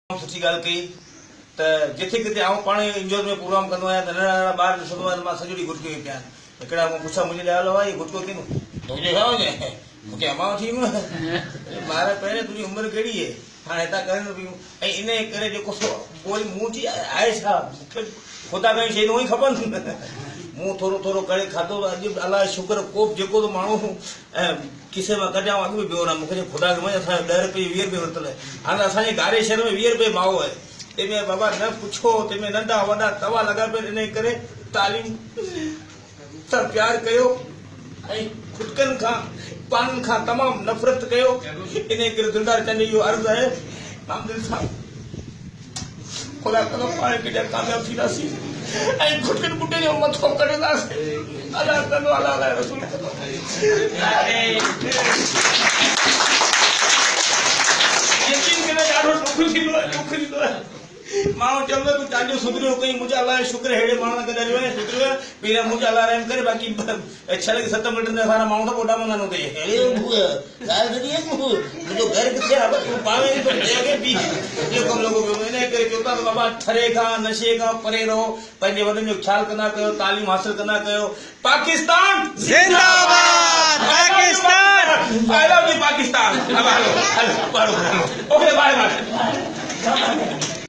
सुठी ॻाल्हि कई त जिथे किथे आउं पाण इंजोर में प्रोग्राम कंदो आहियां त नंढा नंढा ॿार ॾिसंदो आहियां मां सॼो ॾींहुं गुटके पिया आहिनि हिकिड़ा मूं पुछा मुंहिंजे लाइ हलो भाई गुटको किन तुंहिंजे छा हुजे मूंखे अमां वठी ईंदो ॿार पहिरें तुंहिंजी उमिरि कहिड़ी आहे हाणे हितां करनि पियूं ऐं इन करे जेको पोइ मूं चई आहे छा मूंखे ख़ुदा काई शइ उहो ई खपनि मूं थोरो थोरो करे खाधो अॼु अलाए शुक्र को बि जेको त माण्हू किसे में कढिया अॻु बि ॿियो न मूंखे ख़ुदा खे असांजो 10 रुपये 20 रुपये वरितल आहे हाणे असांजे गारे शहर में 20 रुपये भाव आहे तंहिंमें बाबा न पुछो तंहिंमें नंढा वॾा तवा लॻा पिया इन करे तालीम सां प्यार कयो ऐं खुटकनि खां पाननि खां तमामु नफ़रत कयो इन करे दिलदार चंडी जो अर्ज़ु आहे नामदिल सां ख़ुदा कंदो पाण केॾा कामयाबु थींदासीं ऐं खुटकनि ॿुटे जो मथो कढंदासीं अलाह कंदो अलाह रसूल कंदो यकीन करे ॾाढो ॾुख थींदो आहे माण्हू चवंदो तूं चांडियो सुधरियो कई मुंहिंजा अलाह शुक्र अहिड़े माण्हू खे ॾाढो आहे सुधरियो आहे पहिरियों मुंहिंजा अलाह रहम करे बाक़ी 6 से 7 मिंट में असां माण्हू सां ॿोॾा मंदा न हुते मुंहिंजो घर किथे आहे तूं पाण ई थो जॻह बि इहो कमु लॻो पियो इन करे चवंदा त बाबा ठरे खां नशे खां परे रहो पंहिंजे वॾनि जो ख़्यालु कंदा कयो तालीम हासिल कंदा कयो पाकिस्तान जिंदाबाद Pakistan I love you Pakistan okay bye by